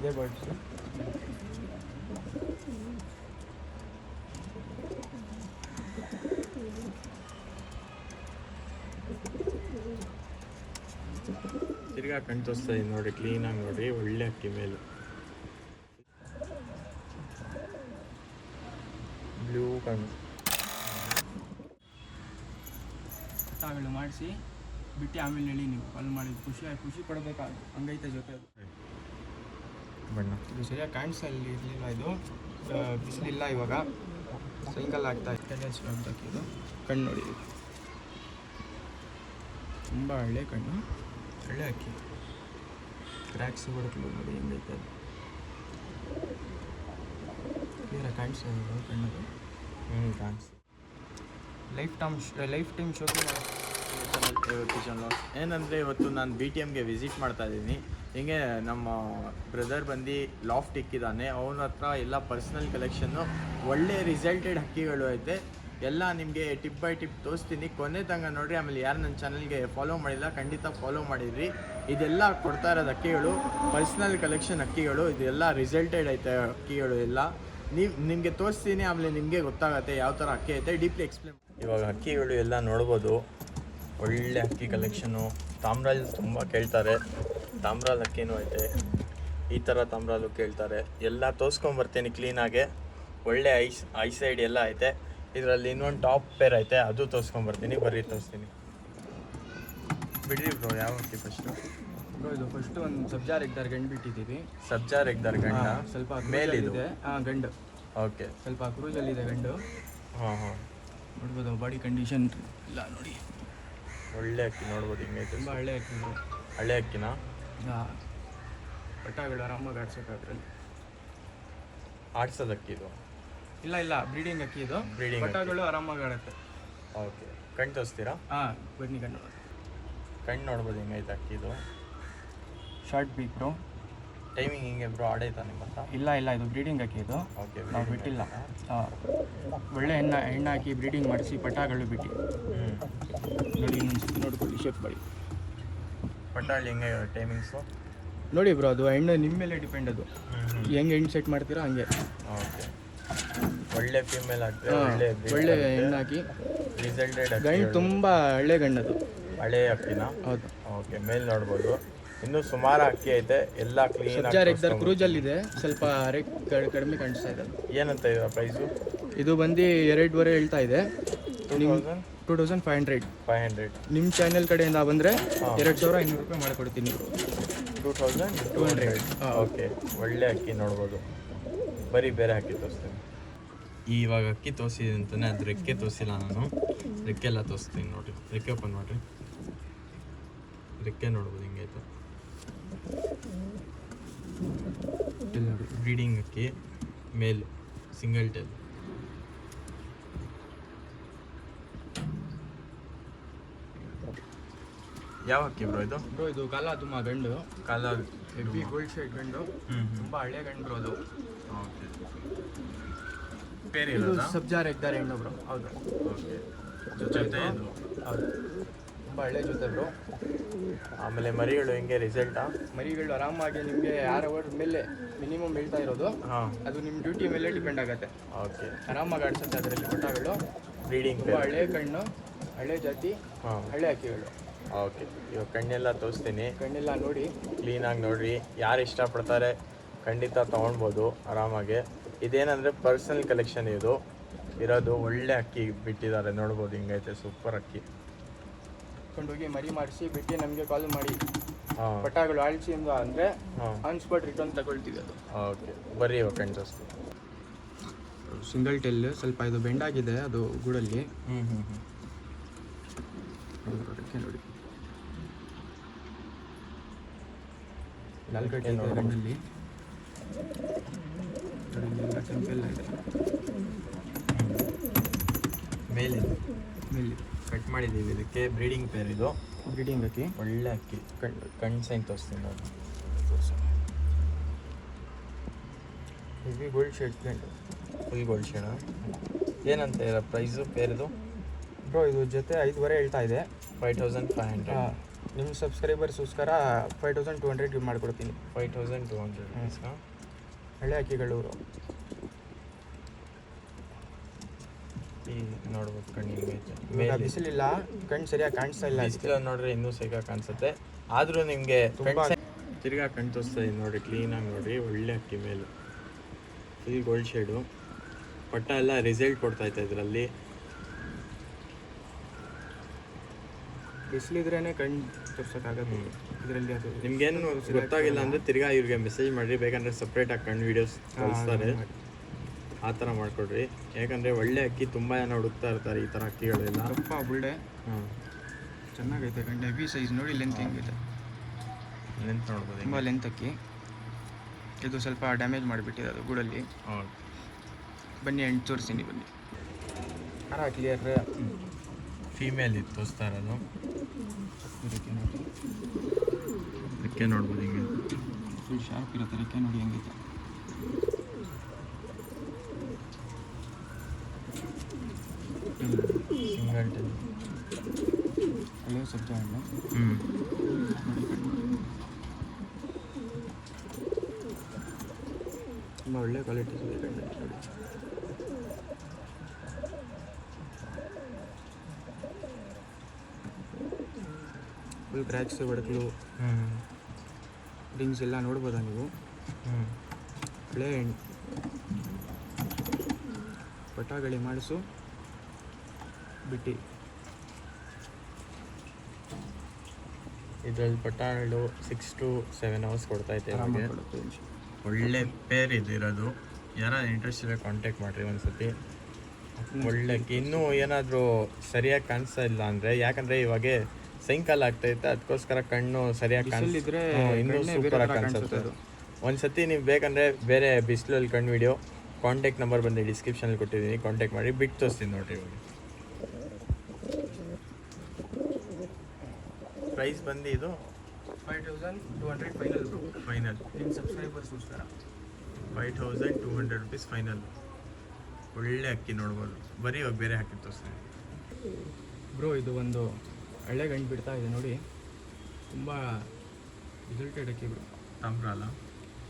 ಇದೇ ಬರ್ಡ್ಸ್ ತಿರ್ಗಾ ಕಣ್ ತೋರಿಸ್ತಾ ನೋಡಿ, ಕ್ಲೀನಾಗಿ ನೋಡಿ, ಒಳ್ಳೆ ಅಕ್ಕಿ ಮೇಲೆ ಬ್ಲೂ ಕಣ್ಣು ತಾಗಳು ಮಾಡಿಸಿ ಬಿಟ್ಟು ಆಮೇಲೆ ಹೇಳಿ ನೀವು ಕಾಲ್ ಮಾಡಿ ಖುಷಿ ಪಡಬೇಕಾಗ ಹಂಗೈತೆ ಜೊತೆ ಅದು ಬಣ್ಣ. ಇದು ಸರಿಯಾಗಿ ಕಾಣಿಸಲಿರಲಿಲ್ಲ, ಇದು ಬಿಸಿಲಿಲ್ಲ ಇವಾಗ, ಸಾಯಂಕಾಲ ಆಗ್ತಾ ಇತ್ತು. ಇದು ಕಣ್ಣು ನೋಡಿ, ತುಂಬ ಹಳ್ಳೆ ಕಣ್ಣು, ಒಳ್ಳೆ ಅಕ್ಕಿ, ಕ್ರ್ಯಾಕ್ಸ್ ಬರುತ್ತಲ್ಲ ನೋಡಿ ಹೆಂಗೈತೆ ಅದು, ಕ್ಲಿಯರಾಗಿ ಕಾಣಿಸ್ತಾ ಇದೆ ಕಣ್ಣದು. ಕಾಣಿಸ್ತು. ಲೈಫ್ ಟೈಮ್ ಶೋಕಿ ಏನಂದರೆ ಇವತ್ತು ನಾನು BTMಗೆ ವಿಸಿಟ್ ಮಾಡ್ತಾ ಇದ್ದೀನಿ. ಹಿಂಗೆ ನಮ್ಮ ಬ್ರದರ್ ಬಂದು ಲಾಫ್ಟ್ ಇಕ್ಕಿದ್ದಾನೆ, ಅವನ ಹತ್ರ ಎಲ್ಲ ಪರ್ಸ್ನಲ್ ಕಲೆಕ್ಷನ್ನು, ಒಳ್ಳೆ ರಿಸಲ್ಟೆಡ್ ಹಕ್ಕಿಗಳು ಐತೆ. ಎಲ್ಲ ನಿಮಗೆ ಟಿಪ್ ಬೈ ಟಿಪ್ ತೋರಿಸ್ತೀನಿ, ಕೊನೆ ತನಕ ನೋಡಿರಿ. ಆಮೇಲೆ ಯಾರು ನನ್ನ ಚಾನಲ್ಗೆ ಫಾಲೋ ಮಾಡಿಲ್ಲ ಖಂಡಿತ ಫಾಲೋ ಮಾಡಿದ್ರಿ. ಇದೆಲ್ಲ ಕೊಡ್ತಾ ಇರೋದು ಹಕ್ಕಿಗಳು ಪರ್ಸ್ನಲ್ ಕಲೆಕ್ಷನ್ ಹಕ್ಕಿಗಳು, ಇದೆಲ್ಲ ರಿಸಲ್ಟೆಡ್ ಐತೆ ಹಕ್ಕಿಗಳು ಎಲ್ಲ. ನಿಮಗೆ ತೋರಿಸ್ತೀನಿ, ಆಮೇಲೆ ನಿಮಗೆ ಗೊತ್ತಾಗುತ್ತೆ ಯಾವ ಥರ ಅಕ್ಕಿ ಐತೆ, ಡೀಪ್ಲಿ ಎಕ್ಸ್ಪ್ಲೇನ್. ಇವಾಗ ಹಕ್ಕಿಗಳು ಎಲ್ಲ ನೋಡ್ಬೋದು, ಒಳ್ಳೆ ಅಕ್ಕಿ ಕಲೆಕ್ಷನು. ತಾಮ್ರಲ್ಲಿ ತುಂಬ ಕೇಳ್ತಾರೆ, ತಾಮ್ರಲ್ಲಿ ಅಕ್ಕಿನೂ ಐತೆ, ಈ ಥರ ತಾಮ್ರಲ್ಲೂ ಕೇಳ್ತಾರೆ. ಎಲ್ಲ ತೋರಿಸ್ಕೊಂಬರ್ತೀನಿ ಕ್ಲೀನಾಗೆ. ಒಳ್ಳೆ ಐಸೈಡ್ ಎಲ್ಲ ಐತೆ. ಇದರಲ್ಲಿ ಇನ್ನೊಂದು ಟಾಪ್ ಪೇರ್ ಐತೆ, ಅದು ತೋರಿಸ್ಕೊಂಬರ್ತೀನಿ, ಬರ್ರಿ ತೋರಿಸ್ತೀನಿ. ಬಿಡ್ರಿ ಬ್ರೋ, ಯಾವ ಅಕ್ಕಿ ಫಸ್ಟು? ಬ್ರೋ ಇದು ಫಸ್ಟು ಒಂದು ಸಬ್ಜಾರ್ ಎಗ್ದಾರ್ ಗಂಡು ಬಿಟ್ಟಿದ್ದೀವಿ. ಸಬ್ಜಾರ್ ಎಗ್ದಾರ್ ಗಂಡ ಸ್ವಲ್ಪ ಮೇಲಿದೆ. ಗಂಡು ಓಕೆ, ಸ್ವಲ್ಪ ಕ್ರೂಜಲ್ಲಿದೆ ಗಂಡು. ಹಾಂ ನೋಡ್ಬೋದು ಬಾಡಿ ಕಂಡೀಷನ್ ಇಲ್ಲ ನೋಡಿ, ಒಳ್ಳೆ ಅಕ್ಕಿ ನೋಡ್ಬೋದು ಹಿಂಗೈತೆ. ತುಂಬ ಹಳ್ಳೆ ಅಕ್ಕಿ, ಹಳೆ ಅಕ್ಕಿನ ಪಟ್ಟಾಗಳು ಆರಾಮಾಗಿ ಆಡ್ಸೋಕ್ಕಾಗ್ರಲ್ಲಿ. ಆಡ್ಸೋದು ಅಕ್ಕಿ ಇದು? ಇಲ್ಲ ಬ್ರೀಡಿಂಗ್ ಅಕ್ಕಿ ಇದು. ಬ್ರೀಡಿಂಗ್ ಪಟ್ಟಾಗಳು ಆರಾಮಾಗಿ ಆಡುತ್ತೆ. ಓಕೆ, ಕಣ್ಣು ತೋರಿಸ್ತೀರಾ? ಬನ್ನಿ ಕಣ್ಣು ನೋಡ್ಬೋದು ಹಿಂಗೈತೆ ಅಕ್ಕಿ ಇದು. Short beak bro. ಟೈಮಿಂಗ್ ಹಿಂಗೆ ಬ್ರೋ ಆಡೈತಾ ನಿಮ್ಮ ಹತ್ರ? ಇಲ್ಲ ಇದು ಬ್ರೀಡಿಂಗ್ ಅಕ್ಕಿ ಇದು. ಓಕೆ, ನಾವು ಬಿಟ್ಟಿಲ್ಲ. ಒಳ್ಳೆ ಹೆಣ್ಣು ಹಾಕಿ ಬ್ರೀಡಿಂಗ್ ಮಾಡಿಸಿ ಪಟಾಗಳು ಬಿಟ್ಟು ನೋಡಿ, ಇನ್ನೊಂದು ನೋಡ್ಕೊಳ್ಳಿ ಶೇಪ್ ಮಾಡಿ. ಪಟಾಳಿ ಹೆಂಗೆ ಟೈಮಿಂಗ್ಸು ನೋಡಿ ಬ್ರೋ, ಅದು ಹೆಣ್ಣು ನಿಮ್ಮ ಮೇಲೆ ಡಿಪೆಂಡ್. ಅದು ಹೆಂಗೆ ಹೆಣ್ಣು ಸೆಟ್ ಮಾಡ್ತೀರಾ ಹಂಗೆ. ಓಕೆ, ಒಳ್ಳೆ ಫೀಮೇಲ್ ಆಗ್ತದೆ, ಒಳ್ಳೆ ಹೆಣ್ಣು ಹಾಕಿ ರಿಸಲ್ಟೆಡ್. ಗಂಡು ತುಂಬ ಹಳ್ಳೆ ಗಂಡದು, ಹಳೆ ಅಕ್ಕಿನ? ಹೌದು. ಓಕೆ, ಮೇಲೆ ನೋಡ್ಬೋದು ಇನ್ನೂ ಸುಮಾರು ಅಕ್ಕಿ ಐತೆ, ಎಲ್ಲ ಕ್ಲೀನ್. ಸಬ್ಜಾರ್ ಎಗ್ದಾರ್ ಕ್ರೂಜಲ್ಲಿದೆ, ಸ್ವಲ್ಪ ರೇಟ್ ಕಡಿಮೆ ಕಾಣಿಸ್ತಾ ಇದೆ. ಏನಂತ ಇದೆ ಪ್ರೈಸು? ಇದು ಬಂದು 2.5 ಹೇಳ್ತಾ ಇದೆ. 2500. ನಿಮ್ಮ ಚಾನೆಲ್ ಕಡೆಯಿಂದ ಬಂದರೆ 2500 ರೂಪಾಯಿ ಮಾಡಿಕೊಡ್ತೀನಿ. 2200. ಓಕೆ, ಒಳ್ಳೆ ಅಕ್ಕಿ ನೋಡ್ಬೋದು. ಬರೀ ಬೇರೆ ಅಕ್ಕಿ ತೋರಿಸ್ತೀನಿ. ಇವಾಗ ಅಕ್ಕಿ ತೋರಿಸಿದೆ ಅಂತಾನೆ, ಅದು ರೆಕ್ಕೆ ತೋರಿಸಿಲ್ಲ ನಾನು. ರೆಕ್ಕೆ ಎಲ್ಲ ತೋರಿಸ್ತೀನಿ ನೋಡಿ. ರೆಕ್ಕೆ ಓಪನ್ ಮಾಡಿರಿ, ರೆಕ್ಕೆ ನೋಡ್ಬೋದು ಹಿಂಗೈತೆ. ನೋಡಿ, ಬ್ರೀಡಿಂಗ್ ಅಕ್ಕಿ, ಮೇಲ್ ಸಿಂಗಲ್ ಟೇಲ್. ಯಾವ ಅಕ್ಕಿ ಬ್ರೋ ಇದು? ಬ್ರೋ ಇದು ಕಾಲ ತುಂಬ ಗಂಡು, ಕಾಲ ಹೆವಿ ಗೋಲ್ಡ್ ಶೇಡ್ ಗಂಡು, ತುಂಬ ಹಳೆ ಗಂಡು ಬ್ರೋ ಅದು. ಓಕೆ, ಬೇರೆ ಇದು ಸಬ್ಜಾರ್ ಎಗ್ದಾರ್ ಹೆಣ್ಣು ಬ್ರೋ. ಹೌದು. ಓಕೆ, ಜೊತೆ ಇದು? ಹೌದು, ತುಂಬ ಹಳೆ ಜೊತೆ ಬ್ರೋ. ಆಮೇಲೆ ಮರಿಗಳು ಹೆಂಗೆ ರಿಸಲ್ಟಾ? ಮರಿಗಳು ಆರಾಮಾಗಿ ನಿಮಗೆ 6 ಅವರ್ ಮೇಲೆ ಮಿನಿಮಮ್ ಹೇಳ್ತಾ ಇರೋದು. ಹಾಂ, ಅದು ನಿಮ್ಮ ಡ್ಯೂಟಿ ಮೇಲೆ ಡಿಪೆಂಡ್ ಆಗುತ್ತೆ. ಓಕೆ, ಆರಾಮಾಗಿ ಆಡ್ಸುತ್ತೆ ಅದರಲ್ಲಿ ಪಟಾಗಳು. ಬ್ರೀಡಿಂಗ್ ತುಂಬ ಹಳೆ ಕಣ್ಣು, ಹಳೆ ಜಾತಿ, ಹಾಂ, ಹಳೆ ಅಕ್ಕಿಗಳು. ಓಕೆ, ಇವಾಗ ಕಣ್ಣೆಲ್ಲ ತೋರಿಸ್ತೀನಿ, ಕಣ್ಣೆಲ್ಲ ನೋಡಿ ಕ್ಲೀನಾಗಿ ನೋಡಿರಿ. ಯಾರು ಇಷ್ಟಪಡ್ತಾರೆ ಖಂಡಿತ ತೊಗೊಳ್ಬೋದು ಆರಾಮಾಗಿ. ಇದೇನಂದರೆ ಪರ್ಸನಲ್ ಕಲೆಕ್ಷನ್ ಇದು ಇರೋದು. ಒಳ್ಳೆ ಅಕ್ಕಿ ಬಿಟ್ಟಿದ್ದಾರೆ ನೋಡ್ಬೋದು, ಹಿಂಗೈತೆ ಸೂಪರ್ ಅಕ್ಕಿ. ಕೊಂಡೋಗಿ ಮರಿ ಮಾಡಿಸಿ ಬಿಟ್ಟು ನಮಗೆ ಕಾಲ್ ಮಾಡಿ. ಹಾಂ, ಪಟಾಗಳು ಆಳಿಸಿ ಅಂದರೆ ಹಾಂ, ಆನ್ ಸ್ಪಾಟ್ ರಿಟರ್ನ್ ತಗೊಳ್ತೀವಿ ಅದು. ಓಕೆ, ಬರ್ರಿ ಇವಾಗ ಕಣ್ಣು ತೋರಿಸ್ತೀನಿ. ಸಿಂಗಲ್ ಟೆಲ್, ಸ್ವಲ್ಪ ಇದು ಬೆಂಡಾಗಿದೆ ಅದು ಗೂಡಲ್ಲಿ. ನೋಡಿ, 4 ಗಂಟೆ ಗಂಡಲ್ಲಿ ಎಲ್ಲ ಕೆಂಪೆಲ್ಲ ಇದೆ. ಮೇಲಿದೆ, ಮೇಲೆ ಕಟ್ ಮಾಡಿದ್ದೀವಿ. ಇದಕ್ಕೆ ಬ್ರೀಡಿಂಗ್ ಪೇರ್ ಇದು. ಬ್ರೀಡಿಂಗ್ ಅಕ್ಕಿ, ಒಳ್ಳೆ ಅಕ್ಕಿ. ಕಣ್ಣು ಸೈನ್ ತೋರಿಸ್ತೀನಿ ನೋಡಿ. ಹೆವಿ ಗೋಲ್ಡ್ ಶೇಡ್ ಗಂಡು, ಫುಲ್ ಗೋಲ್ಡ್ ಶೇಡ. ಏನಂತ ಇರೋ ಪ್ರೈಸು ಪೇರ್ದು? ಬ್ರೋ ಇದು ಜೊತೆ 5.5 ಹೇಳ್ತಾ ಇದೆ. 5500. ನಿಮ್ಮ ಸಬ್ಸ್ಕ್ರೈಬರ್ಸ್ಗೋಸ್ಕರ 5200 ಮಾಡಿಕೊಡ್ತೀನಿ. 5200 ರುಪೀಸ್ನ ಹಳೆ ಹಕ್ಕಿಗಳು ಈ ನೋಡ್ಬೋದು ಕಣ್ಣಿಗೆ ಇವಾಗ ಬಿಸಿಲಿಲ್ಲ, ಕಣ್ಣು ಸರಿಯಾಗಿ ಕಾಣಿಸ್ತಾ ಇಲ್ಲ. ಬಿಸಿಲು ನೋಡ್ರೆ ಇನ್ನೂ ಸೈಗ ಕಾಣಿಸುತ್ತೆ, ಆದರೂ ನಿಮಗೆ ತುಂಬ ತಿರ್ಗಾ ಕಣ್ ತೋರಿಸ್ತಾ ನೋಡಿ, ಕ್ಲೀನಾಗಿ ನೋಡಿ, ಒಳ್ಳೆ ಅಕ್ಕಿ ಮೇಲೆ ಫುಲ್ ಗೋಲ್ಡ್ ಶೇಡು, ಪಟ್ಟ ಎಲ್ಲ ರಿಸಲ್ಟ್ ಕೊಡ್ತಾಯಿತ್ತು ಇದರಲ್ಲಿ. ಬಿಸಿಲಿದ್ರೇ ಕಣ್ಣು ತೋರ್ಸೋಕ್ಕಾಗತ್ತೆ ಇದರಲ್ಲಿ. ಅದು ನಿಮ್ಗೇನು ಗೊತ್ತಾಗಿಲ್ಲ ಅಂದರೆ ತಿರ್ಗಾ ಇವ್ರಿಗೆ ಮೆಸೇಜ್ ಮಾಡಿರಿ, ಬೇಕಂದರೆ ಸಪ್ರೇಟಾಗಿ ಕಣ್ಣು ವೀಡಿಯೋಸ್ ಕಳಿಸ್ತಾರೆ, ಆ ಥರ ಮಾಡಿಕೊಡ್ರಿ. ಯಾಕಂದರೆ ಒಳ್ಳೆ ಅಕ್ಕಿ ತುಂಬ ಜನ ಹುಡುಕ್ತಾ ಇರ್ತಾರೆ ಈ ಥರ ಅಕ್ಕಿಗಳೆಲ್ಲ. ದಪ್ಪ ಬುಳ್ಳೆ ಚೆನ್ನಾಗೈತೆ ಕಣ್ಣು, ಹೆವಿ ಸೈಜ್ ನೋಡಿ, ಲೆಂತ್ ಹೆಂಗಿದೆ, ಲೆಂತ್ ನೋಡ್ಬೋದು, ತುಂಬ ಲೆಂತ್ ಅಕ್ಕಿ. ಇದು ಸ್ವಲ್ಪ ಡ್ಯಾಮೇಜ್ ಮಾಡಿಬಿಟ್ಟಿದೆ ಅದು ಗೂಡಲ್ಲಿ. ಹೌದು, ಬನ್ನಿ ಹೆಣ್ಣು ತೋರಿಸ್ತೀನಿ, ಬನ್ನಿ. ಹಾರ ಕ್ಲಿಯರ್ ಫೀಮೇಲ್ ಇದು ತೋರಿಸ್ತಾ ಇರೋದು. ರೆಕ್ಕೆ ನೋಡಿ, ರೆಕ್ಕೆ ನೋಡ್ಬೋದು ಹಿಂಗೆ ಫುಲ್ ಶಾರ್ಪ್ ಇರುತ್ತೆ ರೆಕ್ಕೆ ನೋಡಿ ಹೆಂಗೈತೆ. ಸಿಂಗಲ್ ಟೆಲ್ ಅಲ್ಲೇ ಸಬ್ಜಾ ಹಣ್ಣು ನೋಡಿ ಕಣ್ಣು ತುಂಬ ಒಳ್ಳೆ ಕ್ವಾಲಿಟಿ ಇದೆ ಕಣ್ಣು ನೋಡಿ. ಫುಲ್ ಕ್ರ್ಯಾಕ್ಸ್, ಬಡಕಲು, ರಿಂಗ್ಸ್ ಎಲ್ಲ ನೋಡ್ಬೋದಾ ನೀವು. ಹಳೆ ಹೆಣ್ಣು ಪಟಾಗಳಿ ಮಾಡಿಸು ಬಿಟ್ಟು. ಇದರಲ್ಲಿ ಪಟಾಳು 6 to 7 hours ಕೊಡ್ತಾಯಿದೆ. ಆರಾಮಾಗಿ ಒಳ್ಳೆ ಪೇರ್ ಇದು ಇರೋದು. ಯಾರು ಇಂಟ್ರೆಸ್ಟ್ ಇರೋ ಕಾಂಟ್ಯಾಕ್ಟ್ ಮಾಡಿರಿ ಒಂದ್ಸತಿ. ಒಳ್ಳೆ ಇನ್ನೂ ಏನಾದರೂ ಸರಿಯಾಗಿ ಕಾಣಿಸ್ತಾ ಇಲ್ಲ ಅಂದರೆ, ಯಾಕಂದರೆ ಇವಾಗ ಸಾಯಂಕಾಲ ಆಗ್ತೈತೆ, ಅದಕ್ಕೋಸ್ಕರ ಕಣ್ಣು ಸರಿಯಾಗಿ ಬಿಸಿಲಿದ್ರೆ ಇನ್ನೂ ಸೂಪರಾಗಿ ಕಾಣಿಸುತ್ತೆ. ಒಂದ್ಸತಿ ನೀವು ಬೇಕಂದರೆ ಬೇರೆ ಬಿಸಿಲಲ್ಲಿ ಕಣ್ಣು ವಿಡಿಯೋ ಕಾಂಟ್ಯಾಕ್ಟ್ ನಂಬರ್ ಬಂದು ಡಿಸ್ಕ್ರಿಪ್ಷನಲ್ಲಿ ಕೊಟ್ಟಿದ್ದೀನಿ, ಕಾಂಟ್ಯಾಕ್ಟ್ ಮಾಡಿ ಬಿಟ್ಟು ತೋರಿಸ್ತೀನಿ ನೋಡಿರಿ. ಇವಾಗ ಪ್ರೈಸ್ ಬಂದು ಇದು 5200 ಫೈನಲ್. ಫೈನಲ್ ನಿಮ್ಮ ಸಬ್ಸ್ಕ್ರೈಬರ್ಸ್ಗೋಸ್ಕರ 5200 ರುಪೀಸ್ ಫೈನಲ್. ಒಳ್ಳೆ ಅಕ್ಕಿ ನೋಡ್ಬೋದು. ಬರೀ ಇವಾಗ ಬೇರೆ ಹಾಕಿ ತೋರಿಸ್ತೀನಿ ಬ್ರೋ. ಇದು ಒಂದು ಹಳ್ಳೆ ಗಂಟು ಬಿಡ್ತಾ ಇದೆ ನೋಡಿ, ತುಂಬ ರಿಸಲ್ಟೆಡ್ ಅಕ್ಕಿ ಬ್ರೋ. ತಾಮ್ರ ಅಲ್ಲ?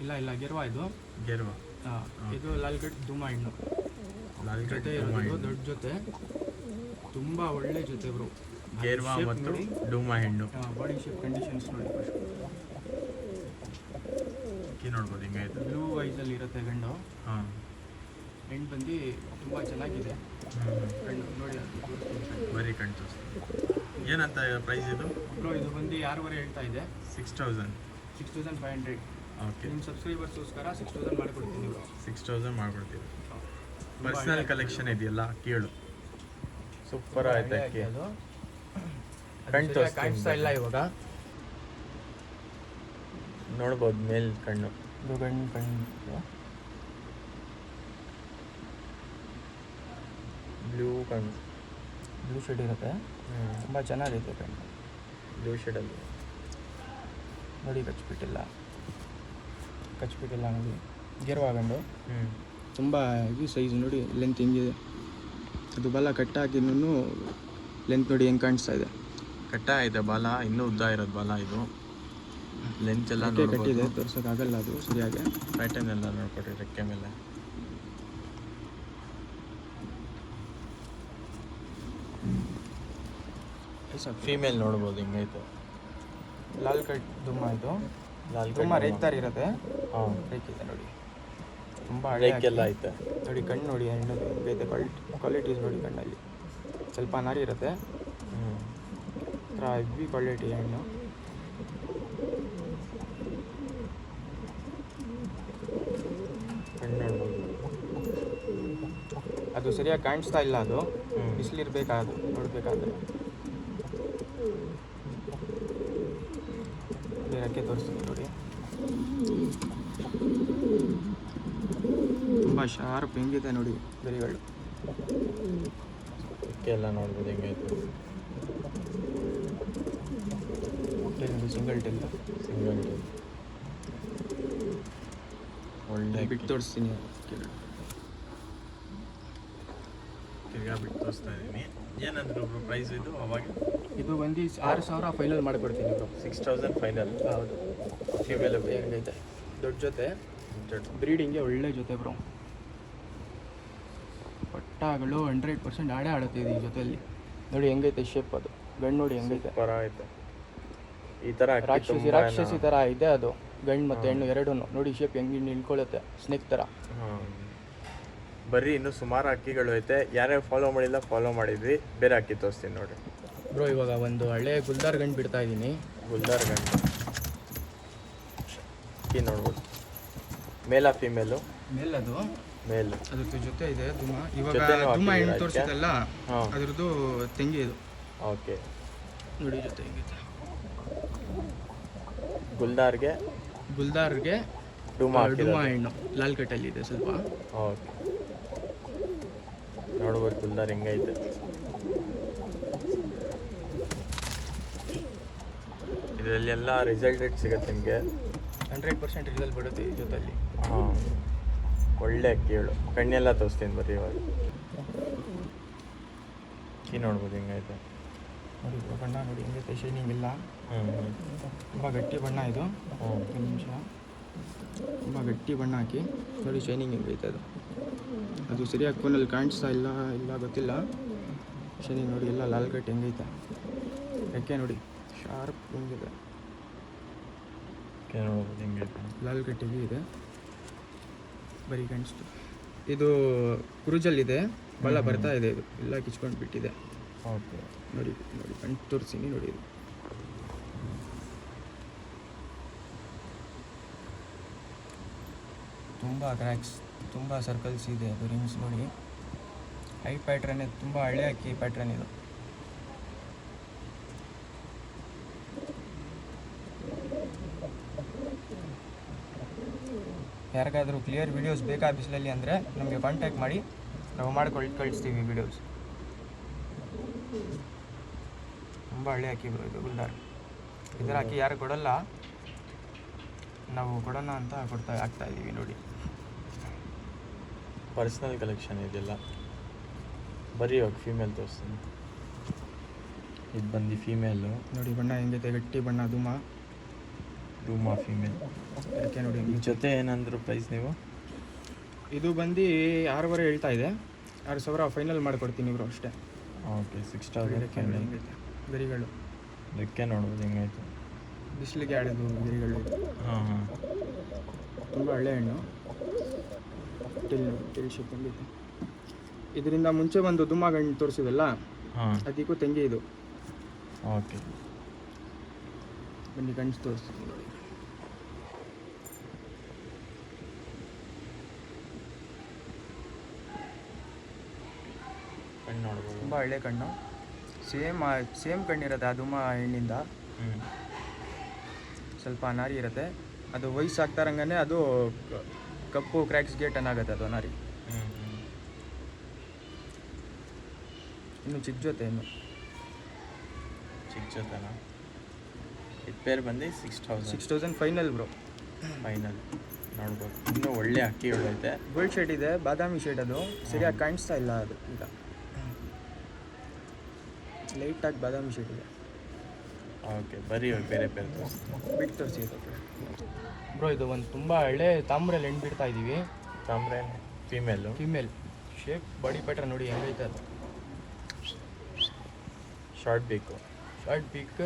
ಇಲ್ಲ ಗೆರ್ವಾ ಇದು. ಗೆರ್ವಾ. ಇದು ಲಾಲ್ಗಡ್ ಧೂಮ ಹಣ್ಣು ಲಾಲ್ಗಡ್ ಜೊತೆ ಇರೋದು, ದೊಡ್ಡ ಜೊತೆ, ತುಂಬ ಒಳ್ಳೆ ಜೊತೆ ಬ್ರೋ. ಗೆರ್ವಾ ಮತ್ತು ಡೂಮಾ ಹೆಣ್ಣು. ಬಾಡಿ ಶೇಪ್ ಕಂಡೀಷನ್ಸ್ ನೋಡಿ ಫಸ್ಟ್. ಅಕ್ಕಿ ನೋಡ್ಬೋದು ಹಿಂಗೆ ಇದೆ, ಬ್ಲೂ ವೈಸಲ್ಲಿ ಇರುತ್ತೆ ಗಂಡು. ಹಾಂ, ಹೆಣ್ಣು ಬಂದು ತುಂಬ ಚೆನ್ನಾಗಿದೆ ಕಣ್ಣು ನೋಡಿ. ಅದು ಬರೀ ಕಣ್ಣು ತೋರಿಸ್ತೀನಿ. ಏನಂತ ಪ್ರೈಸ್ ಇದು ಬ್ರೋ? ಇದು ಬಂದು 6,500 ಹೇಳ್ತಾ ಇದೆ. 6000. 6500. ಓಕೆ, ನಿಮ್ಮ ಸಬ್ಸ್ಕ್ರೈಬರ್ಸ್ಗೋಸ್ಕರ 6000 ಮಾಡಿಕೊಡ್ತೀನಿ ಬ್ರೋ. 6000 ಮಾಡ್ಕೊಡ್ತೀವಿ. ಪರ್ಸ್ನಲ್ ಕಲೆಕ್ಷನ್ ಇದೆಯಲ್ಲ ಅಕ್ಕಿಗಳು, ಸೂಪರ್ ಆಯ್ತು ಅಕ್ಕಿ. ಅದು ಕಣ್ಣು ಕಾಣಿಸ್ತಾ ಇಲ್ಲ ಇವಾಗ, ನೋಡ್ಬೋದು ಮೇಲ್ ಕಣ್ಣು. ಇದು ಕಣ್ಣು ಬ್ಲೂ ಕಣ್ಣು, ಬ್ಲೂ ಶೇಡ್ ಇರುತ್ತೆ, ತುಂಬ ಚೆನ್ನಾಗೈತೆ ಕಣ್ಣು. ಬ್ಲೂ ಶೇಡಲ್ಲಿ ನೋಡಿ, ಕಚ್ಬಿಟ್ಟಿಲ್ಲ ನೋಡಿ. ಗೆರವಾಗಂಡು ತುಂಬ ಹೆವಿ ಸೈಜ್ ನೋಡಿ, ಲೆಂತ್ ಹೆಂಗಿದೆ. ಅದು ಬಾಲ ಕಟ್ಟಾಕಿನೂ ಲೆಂತ್ ನೋಡಿ ಹೆಂಗೆ ಕಾಣಿಸ್ತಾ ಇದೆ. ಕಟ್ಟ ಇದೆ ಬಾಲ, ಇನ್ನೂ ಉದ್ದ ಇರೋದು ಬಾಲ. ಇದು ಲೆಂತ್ ಎಲ್ಲ ಕಟ್ಟಿದೆ, ತೋರ್ಸೋಕ್ಕಾಗಲ್ಲ ಅದು ಸರಿಯಾಗಿ. ಪ್ಯಾಟರ್ನ್ ಎಲ್ಲ ನೋಡ್ಕೊಟ್ರಿ ರೆಕ್ಕೆ ಮೇಲೆ. ಫೀಮೇಲ್ ನೋಡ್ಬೋದು ಹಿಂಗೈತೆ. ಲಾಲ್ ಕಟ್ ದುಮ್ಮ ಇದು. ಲಾಲ್ ತುಂಬ ರೇಗ್ತಾರ ಇರುತ್ತೆ. ಹಾಂ, ರೇಕಿದೆ ನೋಡಿ, ತುಂಬ ರೇಕೆಲ್ಲ ಐತೆ ನೋಡಿ. ಕಣ್ಣು ನೋಡಿ ಹೆಣ್ಣು ಹೆಂಗೈತೆ, ಕ್ವಾಲಿಟೀಸ್ ನೋಡಿ. ಕಣ್ಣಲ್ಲಿ ಸ್ವಲ್ಪ ನಾರಿ ಇರುತ್ತೆ, ಥರ ಹೆವಿ ಕ್ವಾಲಿಟಿ ಹಣ್ಣು. ಕಣ್ಣು ನೋಡ್ಬೋದು. ಅದು ಸರಿಯಾಗಿ ಕಾಣಿಸ್ತಾ ಇಲ್ಲ, ಅದು ಬಿಸಿಲಿರ್ಬೇಕಾದು ನೋಡಬೇಕಾದ್ರೆ. ಬೇರಕ್ಕೆ ತೋರಿಸ್ತೀನಿ ನೋಡಿ, ತುಂಬ ಶಾರ್ಪ್ ಹೆಂಗಿದೆ ನೋಡಿ ಗರಿಗಳು. ಎಲ್ಲ ನೋಡ್ಬೋದು ಹೆಂಗೈತೆ. ನೋಡಿ, ಸಿಂಗಲ್ ಟೆಲ್. ಒಳ್ಳೆ ಬಿಟ್ಟು ತೋರಿಸ್ತೀನಿ, ತಿರ್ಗಾ ಬಿಟ್ಟು ತೋರಿಸ್ತಾ ಇದ್ದೀನಿ. ಏನಂದ್ರೆ ಒಬ್ರು ಪ್ರೈಸ್ ಇದು ಅವಾಗ ಇದು ಬಂದು 6,000 ಫೈನಲ್ ಮಾಡಿಕೊಡ್ತೀನಿ ಬ್ರೋ. 6,000 ಫೈನಲ್. ಹೌದು. ಫೀಮೇಲ್ ಹೆಂಗೈತೆ ದೊಡ್ಡ ಜೊತೆ, ಬ್ರೀಡಿಂಗ್ಗೆ ಒಳ್ಳೆ ಜೊತೆ ಬ್ರೋ. ಪಟ್ಟಾಗಳು 100% ಆಡೇ ಆಡುತ್ತೆ ಈ ಜೊತೆಯಲ್ಲಿ. ನೋಡಿ ಹೆಂಗೈತೆ ಶೇಪ್, ಅದು ಗಂಡು ನೋಡಿ ಹೆಂಗೈತೆ, ಪರ ಐತೆ. ಈ ಥರ ರಾಕ್ಷಸಿ ಥರ ಇದೆ ಅದು, ಗಂಡು ಮತ್ತು ಹೆಣ್ಣು ಎರಡೂ. ನೋಡಿ ಶೇಪ್ ಹೆಂಗೆ ನಿಲ್ಕೊಳ್ಳುತ್ತೆ, ಸ್ನೇಕ್ ಥರ. ಬರ್ರಿ ಇನ್ನೂ ಸುಮಾರು ಅಕ್ಕಿಗಳು ಐತೆ. ಯಾರ್ಯಾರು ಫಾಲೋ ಮಾಡಿಲ್ಲ ಫಾಲೋ ಮಾಡಿದ್ವಿ. ಬೇರೆ ಅಕ್ಕಿ ತೋರಿಸ್ತೀನಿ ನೋಡಿ ಬ್ರೋ. ಇವಾಗ ಒಂದು ಹಳೆ ಗುಲ್ದಾರ್ ಗಂಡು ಬಿಡ್ತಾ ಇದ್ದೀನಿ. ಗುಲ್ದಾರ್ ಗಂಡು ಅಕ್ಕಿ ನೋಡ್ಬೋದು. ಮೇಲಾ ಫೀಮೇಲು? ಮೇಲ್ ಅದು, ಮೇಲ್. ಅದ್ರ ಜೊತೆ ಇದೆ ದುಮ. ಇವಾಗ ಜೊತೆನೂ ದುಮ ಹೆಣ್ಣು ಹಾಕಿದ್ದೀರಾ ತೋರಿಸಿದಲ್ಲ, ಹಾಂ. ಅದ್ರದ್ದು ತೆಂಗಿ ಇದು. ಓಕೆ. ನೋಡಿ ಜೊತೆ ಹೆಂಗೈತೆ. ಗುಲ್ದಾರ್ಗೆ ಡುಮಾ ಡುಮಾ ಹೆಣ್ಣು ಲಾಲ್ ಕಟ್ಟಲ್ಲಿ ಇದೆ ಸ್ವಲ್ಪ. ಓಕೆ, ನೋಡ್ಬೋದು ಗುಲ್ದಾರ್ ಹೆಂಗೈತೆ. ಇದರಲ್ಲಿ ಎಲ್ಲ ರಿಸಲ್ಟೆಡ್ ಸಿಗುತ್ತೆ ನಿಮಗೆ. 100% ರಿಸಲ್ಟ್ ಬರುತ್ತೆ ಈ ಜೊತೆಯಲ್ಲಿ. ಹಾಂ, ಒಳ್ಳೆ ಅಕ್ಕಿಗಳು. ಕಣ್ಣೆಲ್ಲ ತೋರಿಸ್ತೀನಿ ಬರ್ರಿ ಇವಾಗ. ಅಕ್ಕಿ ನೋಡ್ಬೋದು ಹೆಂಗೈತೆ. ನೋಡಿ ಬಣ್ಣ ನೋಡಿ ಹೆಂಗೈತೆ, ಶೈನಿಂಗ್ ಇಲ್ಲ. ತುಂಬ ಗಟ್ಟಿ ಬಣ್ಣ ಇದು. ಒಂದು ನಿಮಿಷ, ತುಂಬ ಗಟ್ಟಿ ಬಣ್ಣ ಹಾಕಿ ನೋಡಿ ಶೈನಿಂಗ್ ಹೆಂಗೈತೆ ಅದು. ಅದು ಸರಿಯಾಗಿ ಫೋನಲ್ಲಿ ಕಾಣಿಸ್ತಾ ಇಲ್ಲ ಗೊತ್ತಿಲ್ಲ. ಶೈನಿಂಗ್ ನೋಡಿ ಎಲ್ಲ ಲಾಲ್ ಕಟ್ ಹೆಂಗೈತೆ. ರೆಕ್ಕೆ ನೋಡಿ ಶಾರ್ಪ್ ಹೆಂಗಿದೆ, ನೋಡ್ಬೋದು ಹೆಂಗೈತೆ. ಲಾಲ್ ಕಟ್ ಹೆವಿ ಇದೆ, ಬರೀ ಕಾಣಿಸ್ತು. ಇದು ಕುರುಜಲ್ಲಿದೆ, ಬಲ ಬರ್ತಾ ಇದೆ. ಇದು ಎಲ್ಲ ಕಿಚ್ಕೊಂಡು ಬಿಟ್ಟಿದೆ. ಓಕೆ, ನೋಡಿ ಕಣ್ಣು ತೋರಿಸ್ತೀನಿ ನೋಡಿ. ಇದು ತುಂಬ ಕ್ರ್ಯಾಕ್ಸ್, ತುಂಬ ಸರ್ಕಲ್ಸ್ ಇದೆ. ಅದು ರಿಂಗ್ಸ್ ನೋಡಿ. ಐ ಪ್ಯಾಟ್ರನ್ ತುಂಬ ಹಳೆ ಅಕ್ಕಿ ಪ್ಯಾಟ್ರನ್ ಇದು. ಯಾರಿಗಾದರೂ ಕ್ಲಿಯರ್ ವೀಡಿಯೋಸ್ ಬೇಕಾ ಬಿಸಿಲಲ್ಲಿ ಅಂದರೆ ನಮಗೆ ಕಾಂಟ್ಯಾಕ್ಟ್ ಮಾಡಿ, ನಾವು ಕಳಿಸ್ತೀವಿ ವೀಡಿಯೋಸ್. ತುಂಬ ಹಳೆ ಅಕ್ಕಿ ಬರೋ ಇದು ಗುಲ್ದಾರ್. ಇದರ ಅಕ್ಕಿ ಯಾರು ಕೊಡಲ್ಲ, ನಾವು ಕೊಡೋಣ ಅಂತ ಆಗ್ತಾ ಇದ್ದೀವಿ ನೋಡಿ. ಪರ್ಸ್ನಲ್ ಕಲೆಕ್ಷನ್ ಇದೆಲ್ಲ. ಬರೀ ಇವಾಗ ಫೀಮೇಲ್ ತೋರಿಸ್ತೀನಿ. ಇದು ಬಂದು ಫೀಮೇಲು. ನೋಡಿ ಬಣ್ಣ ಹೆಂಗೈತೆ, ಗಟ್ಟಿ ಬಣ್ಣ. ದುಮಾ ಫೀಮೇಲ್. ಅದಕ್ಕೆ ನೋಡಿ ಈ ಜೊತೆ ಏನಂದ್ರು ಪ್ರೈಸ್ ನೀವು? ಇದು ಬಂದು 6,500 ಹೇಳ್ತಾ ಇದೆ. 6,000 ಫೈನಲ್ ಮಾಡಿಕೊಡ್ತೀನಿ ಬ್ರೋ ಅಷ್ಟೇ. Okay, 6,000 final. ಹೆಂಗೈತೆ ಗರಿಗಳು, ರೆಕ್ಕೆ ನೋಡ್ಬೋದು ಹೆಂಗೈತೆ. ಬಿಸಿಲಿಗೆ ಆಡೋದು ಗರಿಗಳು. ಹಾಂ, ತುಂಬ ಹಳೆ ಹಣ್ಣು. ಟೆಲ್ ಶೇಪ್ ಬಂದಿದೆ. ಇದರಿಂದ ಮುಂಚೆ ಒಂದು ದುಮಾ ಗಂಡು ತೋರಿಸಿದಲ್ಲ, ಅದಕ್ಕೂ ತೆಂಗಿ ಇದು. ಓಕೆ, ಬನ್ನಿ ಗಂಡು ತೋರಿಸ್ತೀನಿ ನೋಡಿ. ಕಣ್ಣು ನೋಡ್ಬೋದು. ತುಂಬ ಹಳೆ ಕಣ್ಣು, ಸೇಮ್ ಕಣ್ಣಿರುತ್ತೆ ಆ ದುಮಾ ಹೆಣ್ಣಿಂದ. ಸ್ವಲ್ಪ ಅನಾರಿ ಇರುತ್ತೆ. ಅದು ವಯಸ್ಸಾಗ್ತಾರಂಗೆ ಅದು ಕಪ್ಪು ಕ್ರ್ಯಾಕ್ಸ್ ಗೇಟ್ ಅನ್ನಾಗುತ್ತೆ ಅದು ಅನಾರಿ. ಇನ್ನು ಚಿಕ್ಕ ಜೊತೆ, ಇನ್ನು ಚಿಕ್ಕ ಜೊತೆನಾ? ಇದು ಪೇರ್ ಬಂದು 6,000 ಫೈನಲ್ ಬ್ರೋ. ಫೈನಲ್ ನೋಡ್ಬೋದು. ಇನ್ನೂ ಒಳ್ಳೆ ಅಕ್ಕಿಗಳು ಐತೆ. ಗೋಲ್ಡ್ ಶೇಡ್ ಇದೆ, ಬಾದಾಮಿ ಶೇಡ್. ಅದು ಸರಿಯಾಗಿ ಕಾಣಿಸ್ತಾ ಇಲ್ಲ ಅದು. ಈಗ ಲೈಟಾಗಿ ಬಾದಾಮಿ ಶೇಡ್ ಇದೆ. ಓಕೆ, ಬರೀ ಬೇರೆ ಬಿಟ್ಟು ತೋರಿಸಿ ಬ್ರೋ. ಇದು ಒಂದು ತುಂಬ ಹಳೆ ತಾಮ್ರಲ್ಲಿ ಹೆಣ್ಣು ಬಿಡ್ತಾ ಇದ್ದೀವಿ. ತಾಮ್ರೆ ಫೀಮೇಲ್. ಶೇಪ್ ಬಾಡಿ ಪ್ಯಾಟ್ರನ್ ನೋಡಿ ಹೆಂಗೈತೆ ಅದು. ಶಾರ್ಟ್ ಬೀಕ್,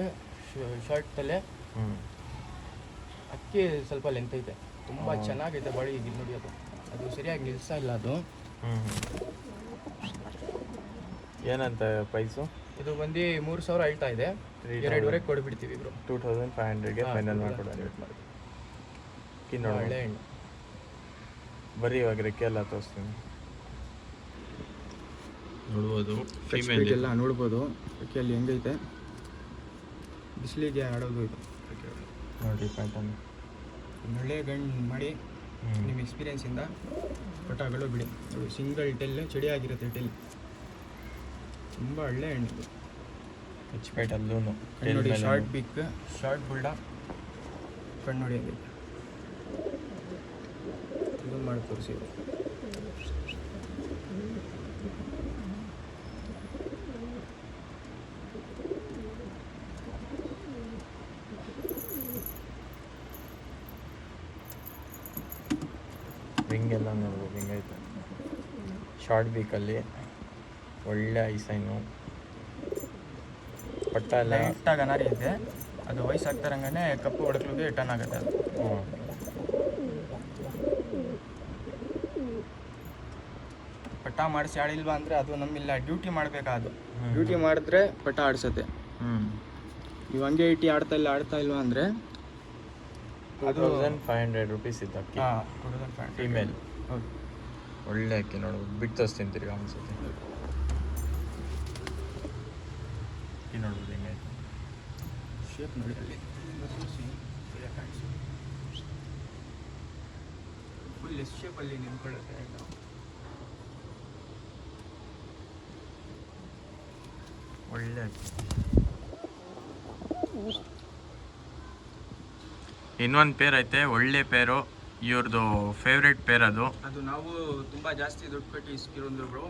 ಶಾರ್ಟ್ ತಲೆ. ಅಕ್ಕಿ ಸ್ವಲ್ಪ ಲೆಂತ್ ಐತೆ, ತುಂಬ ಚೆನ್ನಾಗೈತೆ ಬಾಡಿ. ಈಗ ನೋಡಿ ಅದು ಸರಿಯಾಗಿ ನಿಲ್ಲಿಸ್ತಾ ಇಲ್ಲ ಅದು. ಏನಂತ ಪ್ರೈಸು? ಇದು ಬಂದು 3,000 ಹೇಳ್ತಾ ಇದೆ. 2,500 ಕೊಡ್ಬಿಡ್ತೀವಿ ಬ್ರೋ. 2,500ಗೆ ಫೈನಲ್ ಮಾಡ್ಕೊಡೋಣ. ಹಳೆ ಹಣ್ಣು. ಬರೀ ಇವಾಗ ರೆಕ್ಕೆ ಎಲ್ಲ ತೋರಿಸ್ತೀನಿ ನೋಡ್ಬೋದು. ಎಲ್ಲ ನೋಡ್ಬೋದು ರೆಕ್ಕೆಯಲ್ಲಿ ಹೆಂಗೈತೆ. ಬಿಸಿಲಿಗೆ ಆಡೋದು ಇದು ನೋಡಿ ಪ್ಯಾಟರ್ನ್. ಒಳ್ಳೆ ಗಂಡು ಮಾಡಿ ನಿಮ್ಮ ಎಕ್ಸ್ಪೀರಿಯೆನ್ಸಿಂದ ಪಟಾಗಳು ಬಿಡಿ. ನೋಡಿ ಸಿಂಗಲ್ ಟೆಲ್ ಚಡಿಯಾಗಿರುತ್ತೆ. ಟೆಲ್ ತುಂಬ ಒಳ್ಳೆ ಹಣ್ಣು. ಹೆಚ್ಚಪೇಟಲ್ಲೂ ನೋಡಿ ಶಾರ್ಟ್ ಬಿಕ್, ಶಾರ್ಟ್ ಬುಲ್ಡ. ಕಣ್ಣು ನೋಡಿ ಹೆಂಗೈತೆ. ಇದನ್ನು ಮಾಡಿ ತೋರಿಸಿ. ರಿಂಗೆಲ್ಲ ನೋಡ್ಬೋದು ಹಿಂಗೈತೆ. ಶಾರ್ಟ್ ಬೀಕಲ್ಲಿ ಒಳ್ಳೆ ಐಸೈನು ಪಟ್ಟ ಎಲ್ಲ ಲೈಟಾಗಿ ಅನಾರಿ ಇದೆ, ಅದು ವಯಸ್ಸಾಗ್ತಾರಂಗೆ ಕಪ್ಪು ಹೊಡ್ಕ್ಲಿಗೆ ಟರ್ನ್ ಆಗುತ್ತೆ ಅದು. ಪಟ್ಟ ಮಾಡಿಸಿ ಆಡಿಲ್ವಾ ಅಂದರೆ ಅದು ನಮ್ಮಿಲ್ಲ ಡ್ಯೂಟಿ ಮಾಡಬೇಕಾದು. ಡ್ಯೂಟಿ ಮಾಡಿದ್ರೆ ಪಟ್ಟ ಆಡಿಸುತ್ತೆ. ನೀವು ಹಂಗೆ ಇಟ್ಟು ಆಡ್ತಾ ಇಲ್ವಾ ಅಂದರೆ ಅದು 2500 ರೂಪೀಸ್ ಇತ್ತು ಅಕ್ಕಿ. 2500 ಫೀಮೇಲ್. ಹೌದು. ಒಳ್ಳೆ ಅಕ್ಕಿ ನೋಡ್ಬೋದು. ಬಿಟ್ಟು ತೋರಿಸ್ತೀನಿ ತಿರ್ಗಿ ಅನ್ಸುತ್ತೆ. ಅಕ್ಕಿ ನೋಡ್ಬೋದು ಹೆಂಗೈತೆ. ಶೇಪ್ ನೋಡಿ ಅಲ್ಲಿ ಫುಲ್ ಎಸ್ ಶೇಪಲ್ಲಿ ನಿಂತ್ಕೊಳ್ಳುತ್ತೆ. ಒಳ್ಳೆ ಅಕ್ಕಿ. ಇನ್ನೊಂದು ಪೇರ್ ಐತೆ, ಒಳ್ಳೆ ಪೇರು, ಇವ್ರದ್ದು ಫೇವ್ರೆಟ್ ಪೇರ್ ಅದು. ನಾವು ತುಂಬ ಜಾಸ್ತಿ ದುಡ್ಡು ಕಟ್ಟಿ ಇಸ್ಕಿರೋದು ಬ್ರೋ.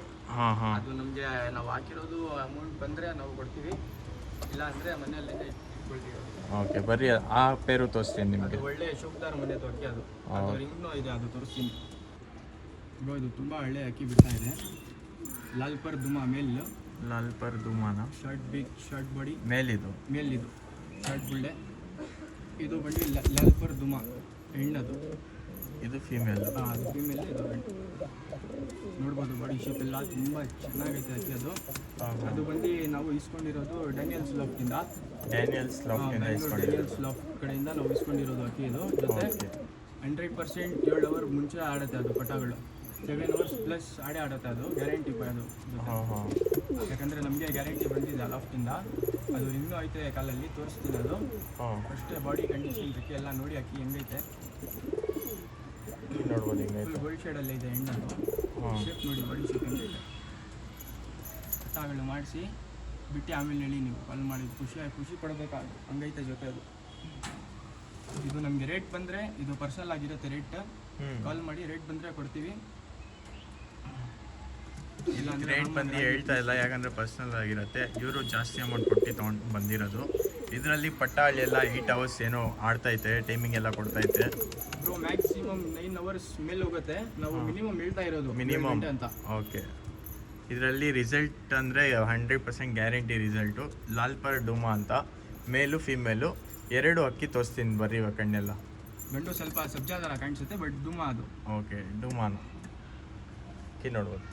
ಅದು ನಮಗೆ ನಾವು ಹಾಕಿರೋದು ಅಮೌಂಟ್ ಬಂದರೆ ನಾವು ಕೊಡ್ತೀವಿ, ಇಲ್ಲ ಅಂದರೆ ಮನೆಯಲ್ಲೇ ಇಟ್ಕೊಳ್ತೀವಿ. ಓಕೆ, ಬರ್ರಿ ಆ ಪೇರು ತೋರಿಸ್ತೀನಿ ನಿಮಗೆ. ಒಳ್ಳೆ ಶುಭದಾರ ಮನೆ ಅಕ್ಕಿ ಅದು. ರಿಂಗ್ನೂ ಇದೆ, ಅದು ತೋರಿಸ್ತೀನಿ ಬ್ರೋ. ಇದು ತುಂಬ ಒಳ್ಳೆ ಅಕ್ಕಿ ಬಿಡ್ತಾ ಇದೆ. ಲಾಲ್ಪರ್ ದುಮಾ ಮೇಲ್. ಲಾಲ್ಪರ್ ದುಮಾನ. ಶರ್ಟ್ ಬಾಡಿ ಮೇಲಿದು ಶರ್ಟ್ ಬುಳ್ಳೆ. ಇದು ಬಂದು ಲಾಲ್ಪರ್ ದುಮಾ ಹೆಣ್ಣದು. ಇದು ಫೀಮೇಲ್. ಅದು ಫೀಮೇಲ್, ಇದು ಹೆಣ್ಣು. ನೋಡ್ಬೋದು ಬಾಡಿ ಶೇಪ್ ಎಲ್ಲ ತುಂಬ ಚೆನ್ನಾಗೈತೆ ಅಕ್ಕಿ ಅದು. ಅದು ಬಂದು ನಾವು ಇಸ್ಕೊಂಡಿರೋದು ಡ್ಯಾನಿಯಲ್ಸ್ ಲಾಫ್ಟಿಂದ. ಡ್ಯಾನಿಯಲ್ಸ್ ಲಾಫ್ಟ್ ಕಡೆಯಿಂದ ನಾವು ಇಸ್ಕೊಂಡಿರೋದು ಅಕ್ಕಿ ಇದು. ಜೊತೆ 100% 7 ಅವರ್ ಮುಂಚೆ ಆಡುತ್ತೆ ಅದು ಪಟಗಳು. 7 ಅವರ್ಸ್ ಪ್ಲಸ್ ಆಡುತ್ತೆ ಅದು, ಗ್ಯಾರಂಟಿ ಅದು. ಯಾಕಂದರೆ ನಮಗೆ ಗ್ಯಾರಂಟಿ ಬಂದಿದೆ ಲಾಫ್ಟಿಂದ. ಅದು ಇನ್ನೂ ಐತೆ ಕಾಲಲ್ಲಿ, ತೋರಿಸ್ತೀನಿ ಅದು. ಅಷ್ಟೇ ಬಾಡಿ ಕಂಡೀಷನ್ ಅಕ್ಕಿ ಎಲ್ಲ ನೋಡಿ ಅಕ್ಕಿ ಹೆಂಗೈತೆ ನೋಡ್ಬೋದು. ಹಿಂಗೈತೆ ಗೋಲ್ಡ್ ಶೇಡಲ್ಲಿ ಇದೆ ಹೆಣ್ಣದು. ಶೇಪ್ ನೋಡಿ ಬಾಡಿ ಶೇಪ್ ಹೆಂಗೈತೆ. ಪಟಾಗಳು ಮಾಡಿಸಿ ಬಿಟ್ಟು ಆಮೇಲೆ ಹೇಳಿ ನೀವು ಕಾಲ್ ಮಾಡಿ. ಖುಷಿ ಪಡಬೇಕಾದ್ರು ಹಂಗೈತೆ ಜೊತೆ ಅದು. ಇದು ನಮಗೆ ರೇಟ್ ಬಂದರೆ ಇದು ಪರ್ಸನಲ್ ಆಗಿರುತ್ತೆ ರೇಟ್. ಕಾಲ್ ಮಾಡಿ ರೇಟ್ ಬಂದರೆ ಕೊಡ್ತೀವಿ. ರೇಟ್ ಬಂದು ಹೇಳ್ತಾ ಇಲ್ಲ, ಯಾಕಂದರೆ ಪರ್ಸ್ನಲ್ ಆಗಿರುತ್ತೆ. ಇವರು ಜಾಸ್ತಿ ಅಮೌಂಟ್ ಕೊಟ್ಟು ತೊಗೊಂಡು ಬಂದಿರೋದು. ಇದರಲ್ಲಿ ಪಟ್ಟಾಳಿ ಎಲ್ಲ 8 ಅವರ್ಸ್ ಏನೋ ಆಡ್ತೈತೆ, ಟೈಮಿಂಗ್ ಎಲ್ಲ ಕೊಡ್ತೈತೆ. ಬ್ರೋ ಮ್ಯಾಕ್ಸಿಮಮ್ 9 ಅವರ್ಸ್ ಮೇಲೆ ಹೋಗುತ್ತೆ. ನಾವು ಮಿನಿಮಮ್ ಹೇಳ್ತಾ ಇರೋದು ಮಿನಿಮಮ್ ಅಂತ. ಓಕೆ. ಇದರಲ್ಲಿ ರಿಸಲ್ಟ್ ಅಂದರೆ 100% ಗ್ಯಾರಂಟಿ ರಿಸಲ್ಟು. ಲಾಲ್ಪರ್ ಡುಮಾ ಅಂತ ಮೇಲು ಫೀಮೇಲು 2 ಅಕ್ಕಿ ತೋರಿಸ್ತೀನಿ ಬರ್ರಿ. ಇವಾಗ ಕಣ್ಣೆಲ್ಲ ಗಂಡು ಸ್ವಲ್ಪ ಸಬ್ಜಾ ಥರ ಕಾಣಿಸುತ್ತೆ, ಬಟ್ ಡುಮಾ ಅದು. ಓಕೆ, ಡುಮಾನ ಅಕ್ಕಿ ನೋಡ್ಬೋದು.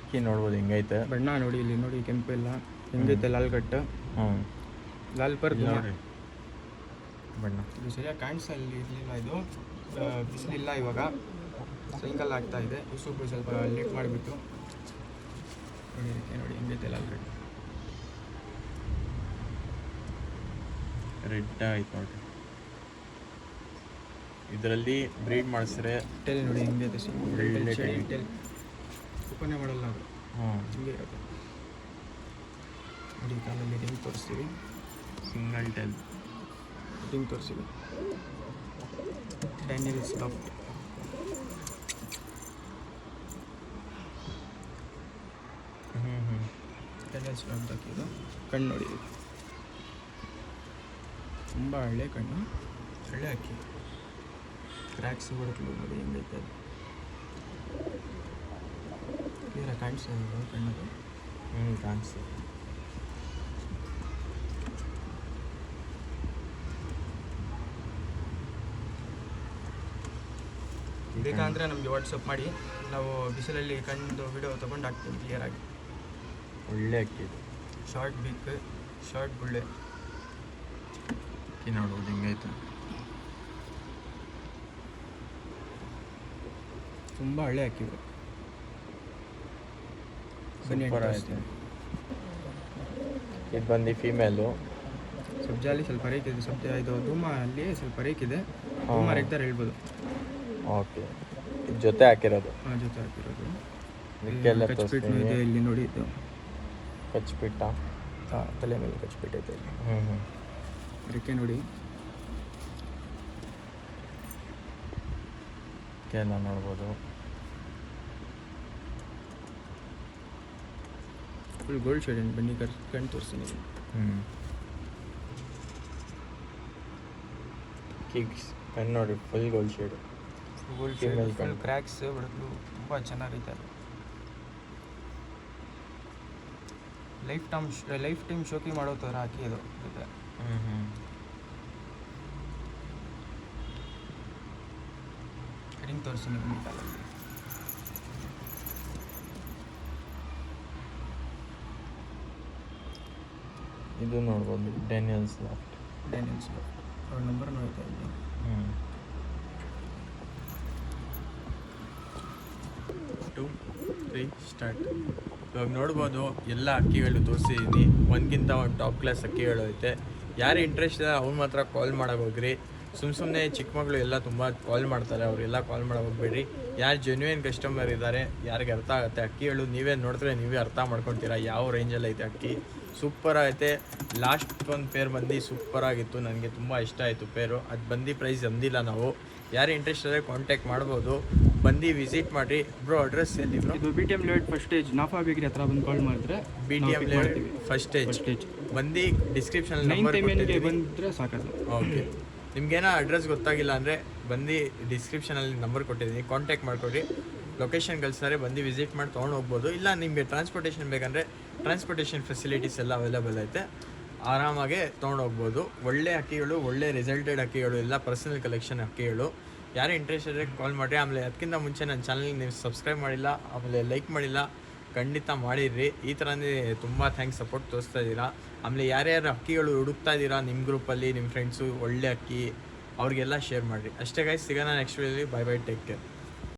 ಅಕ್ಕಿ ನೋಡ್ಬೋದು ಹಿಂಗೈತೆ. ಬಣ್ಣ ನೋಡಿ, ಇಲ್ಲಿ ನೋಡಿ ಕೆಂಪೆಲ್ಲ ಹೆಂಗೈತೆ. ಲಾಲ್ಗಟ್ಟು ಲಾಲ್ಪರ್ ನೋಡಿ ಬಣ್ಣ. ಇದು ಸರಿಯಾಗಿ ಕಾಣಿಸಲಿರಲಿಲ್ಲ. ಇದು ಬಿಸಿಲಿಲ್ಲ, ಇವಾಗ ಸಾಯಂಕಾಲ ಆಗ್ತಾ ಇದೆ. ಸ್ವಲ್ಪ ಲೇಟ್ ಮಾಡಿಬಿಟ್ಟು ನೋಡಿ ಹೆಂಗೈತೆ ಲಾಲ್ಗಟ್ಟು. ರೆಡ್ ಆಯ್ತು ನೋಡಿ. ಇದರಲ್ಲಿ ಬ್ರೀಡ್ ಮಾಡಿಸಿದ್ರೆ ಟೆಲ್ ನೋಡಿ ಹೆಂಗೈತೆ. ಒಳ್ಳೆ ಟೆಲ್ ಓಪನೇ ಮಾಡಲ್ಲ ಅದು, ಹಿಂಗೆ ಇರುತ್ತೆ ನೋಡಿ. ಕಾಲಲ್ಲಿ ರಿಂಗ್ ತೋರಿಸ್ತೀವಿ, ಸಿಂಗಲ್ ಟೆಲ್ ರಿಂಗ್ ತೋರಿಸ್ತೀವಿ. Daniels loft. ಡ್ಯಾನಿಯಲ್ಸ್ ಲಾಫ್ಟ್ ಹಾಕಿದ್ದು. ಕಣ್ಣು ನೋಡಿ, ತುಂಬ ಒಳ್ಳೆ ಕಣ್ಣು, ಒಳ್ಳೆ ಅಕ್ಕಿ. ಕ್ರ್ಯಾಕ್ಸ್ ಹೊಡಕ್ಲು ನೋಡಿ ಹೆಂಗೈತೆ ಅದು. ಕ್ಲಿಯರಾಗಿ ಕಾಣಿಸ್ತಾ ಇದೆ ಕಣ್ಣದು. ಕಾಣಿಸ್ತದೆ. ಬೇಕಂದರೆ ನಮಗೆ ವಾಟ್ಸಪ್ ಮಾಡಿ, ನಾವು ಬಿಸಿಲಲ್ಲಿ ಕಣ್ಣು ವಿಡಿಯೋ ತೊಗೊಂಡು ಹಾಕ್ತೀವಿ ಕ್ಲಿಯರಾಗಿ. ಒಳ್ಳೆ ಅಕ್ಕಿ ಇದು. ಶಾರ್ಟ್ ಬೀಕ್, ಶಾರ್ಟ್ ಬುಳ್ಳೆ ಅಕ್ಕಿ ನೋಡ್ಬೋದು ಹಿಂಗೈತೆ. ತುಂಬ ಒಳ್ಳೆ ಅಕ್ಕಿ. ಬನ್ನಿ ಆಯ್ತು. ಇದು ಬಂದು ಫೀಮೇಲು. ಸಬ್ಜಾಲಿ ಸ್ವಲ್ಪ ರೇಕ್ ಇದೆ. ಇದು ಧೂಮ ಅಲ್ಲಿ ಸ್ವಲ್ಪ ರೇಕ್ ಇದೆ. ಧೂಮ ರೇಕ್ದಾರ ಹೇಳ್ಬೋದು. ಓಕೆ, ಜೊತೆ ಹಾಕಿರೋದು. ಜೊತೆ ಹಾಕಿರೋದು. ಕಚ್ಪಿಟ್ಟು ಇದೆ ಇಲ್ಲಿ ನೋಡಿ. ಇದು ಕಚ್ಪಿಟ್ಟ. ತಲೆ ಮೇಲೆ ಕಚ್ಪಿಟ್ಟು ಐತೆ ಇಲ್ಲಿ. ರೆಕ್ಕೆ ನೋಡಿ. ಎಲ್ಲ ನೋಡ್ಬೋದು. Full gold shade. ಬನ್ನಿ ಕಣ್ಣು ತೋರಿಸ್ತೀನಿ. ಪೆನ್ ನೋಡಿ full gold shade. Female full pen. Cracks ಹೊಡೆದು ತುಂಬ ಚೆನ್ನಾಗೈತೆ ಅದು. ಲೈಫ್ ಟೈಮ್ ಶೋಕಿ ಮಾಡೋ ಥರ ಹಾಕಿದ್ದು ಜೊತೆ. ಹೆಡಿಂಗ್ ತೋರಿಸಿ ನಿಮಗೆ ಕಾಲಲ್ಲಿ. ಇದು ನೋಡ್ಬೋದು ಡ್ಯಾನಿಯಲ್ಸ್ ಲಾಫ್ಟ್. ಡ್ಯಾನಿಯಲ್ಸ್ ಅವ್ರ ನಂಬರ್ ನೋಡ್ತಾ ಇದ್ದೀನಿ. 2, 3 ಸ್ಟಾರ್ಟ್. ಇವಾಗ ನೋಡ್ಬೋದು ಎಲ್ಲ ಅಕ್ಕಿಗಳು ತೋರಿಸಿದ್ದೀನಿ. ಒಂದ್ಗಿಂತ ಒಂದು ಟಾಪ್ ಕ್ಲಾಸ್ ಅಕ್ಕಿಗಳು ಐತೆ. ಯಾರು ಇಂಟ್ರೆಸ್ಟ್ ಇದೆ ಅವ್ರು ಮಾತ್ರ ಕಾಲ್ ಮಾಡೋಕೆ ಹೋಗ್ರಿ. ಸುಮ್ಮನೆ ಚಿಕ್ಕ ಮಗಳು ಎಲ್ಲ ತುಂಬ ಕಾಲ್ ಮಾಡ್ತಾರೆ, ಅವರೆಲ್ಲ ಕಾಲ್ ಮಾಡೋಕೆ ಹೋಗ್ಬೇಡ್ರಿ. ಯಾರು ಜೆನ್ಯೂನ್ ಕಸ್ಟಮರ್ ಇದ್ದಾರೆ, ಯಾರಿಗೆ ಅರ್ಥ ಆಗುತ್ತೆ ಅಕ್ಕಿಗಳು, ನೀವೇ ನೋಡಿದ್ರೆ ನೀವೇ ಅರ್ಥ ಮಾಡ್ಕೊತೀರಾ ಯಾವ ರೇಂಜಲ್ಲಿ ಐತೆ ಅಕ್ಕಿ. ಸೂಪರ್ ಐತೆ. ಲಾಸ್ಟ್ ಒಂದು ಪೇರ್ ಬಂದು ಸೂಪರಾಗಿತ್ತು, ನನಗೆ ತುಂಬ ಇಷ್ಟ ಆಯಿತು ಪೇರು. ಅದು ಬಂದು ಪ್ರೈಸ್ ಅಂದಿಲ್ಲ ನಾವು. ಯಾರು ಇಂಟ್ರೆಸ್ಟ್ ಇದ್ದರೆ ಕಾಂಟ್ಯಾಕ್ಟ್ ಮಾಡ್ಬೋದು, ಬಂದು ವಿಸಿಟ್ ಮಾಡಿರಿ. ಬ್ರೋ ಅಡ್ರೆಸ್ ಎಲ್ಲಿ ಬ್ರೋ? ಇದು BTM ಲೇಔಟ್ ಫಸ್ಟ್ ಸ್ಟೇಜ್ ನಾಫಾ ಬೇಕ್ರಿ ಹತ್ರ ಬಂದು ಕಾಲ್ ಮಾಡಿದ್ರೆ BTM ಲೇಔಟ್ ಫಸ್ಟ್ ಸ್ಟೇಜ್ ಬಂದು ಡಿಸ್ಕ್ರಿಪ್ಷನಲ್ಲಿ ನಂಬರ್ ಟೈಮಿಗೆ ಬಂದರೆ ಸಾಕದು. ಓಕೆ, ನಿಮ್ಗೇನೋ ಅಡ್ರೆಸ್ ಗೊತ್ತಾಗಿಲ್ಲ ಅಂದರೆ ಬಂದು ಡಿಸ್ಕ್ರಿಪ್ಷನಲ್ಲಿ ನಂಬರ್ ಕೊಟ್ಟಿದ್ದೀನಿ, ಕಾಂಟ್ಯಾಕ್ಟ್ ಮಾಡಿಕೊಡ್ರಿ. ಲೊಕೇಶನ್ ಕಳಿಸ್ತಾರೆ, ಬಂದು ವಿಸಿಟ್ ಮಾಡಿ ತೊಗೊಂಡು ಹೋಗ್ಬೋದು. ಇಲ್ಲ ನಿಮಗೆ ಟ್ರಾನ್ಸ್ಪೋರ್ಟೇಷನ್ ಬೇಕಂದರೆ ಟ್ರಾನ್ಸ್ಪೋರ್ಟೇಷನ್ ಫೆಸಿಲಿಟೀಸ್ ಎಲ್ಲ ಅವೈಲೇಬಲ್ ಐತೆ, ಆರಾಮಾಗೆ ತೊಗೊಂಡು ಹೋಗ್ಬೋದು. ಒಳ್ಳೆ ಅಕ್ಕಿಗಳು, ಒಳ್ಳೆ ರಿಸಲ್ಟೆಡ್ ಅಕ್ಕಿಗಳು, ಎಲ್ಲ ಪರ್ಸನಲ್ ಕಲೆಕ್ಷನ್ ಅಕ್ಕಿಗಳು. ಯಾರು ಇಂಟ್ರೆಸ್ಟ್ ಇದ್ದರೆ ಕಾಲ್ ಮಾಡಿರಿ. ಆಮೇಲೆ ಅದಕ್ಕಿಂತ ಮುಂಚೆ ನನ್ನ ಚಾನಲ್ಗೆ ನೀವು ಸಬ್ಸ್ಕ್ರೈಬ್ ಮಾಡಿಲ್ಲ, ಆಮೇಲೆ ಲೈಕ್ ಮಾಡಿಲ್ಲ, ಖಂಡಿತ ಮಾಡಿರ್ರಿ. ಈ ಥರನೇ ತುಂಬ ಥ್ಯಾಂಕ್ಸ್ ಸಪೋರ್ಟ್ ತೋರಿಸ್ತಾ ಇದ್ದೀರಾ. ಆಮೇಲೆ ಯಾರ್ಯಾರು ಅಕ್ಕಿಗಳು ಹುಡುಕ್ತಾ ಇದ್ದೀರಾ ನಿಮ್ಮ ಗ್ರೂಪಲ್ಲಿ, ನಿಮ್ಮ ಫ್ರೆಂಡ್ಸು ಒಳ್ಳೆ ಅಕ್ಕಿ, ಅವ್ರಿಗೆಲ್ಲ ಶೇರ್ ಮಾಡಿರಿ. ಅಷ್ಟೇ ಗೈಸ್, ಸಿಗೋಣ ನೆಕ್ಸ್ಟ್ ವೀಡಿಯೋಲಿ. Bye take care.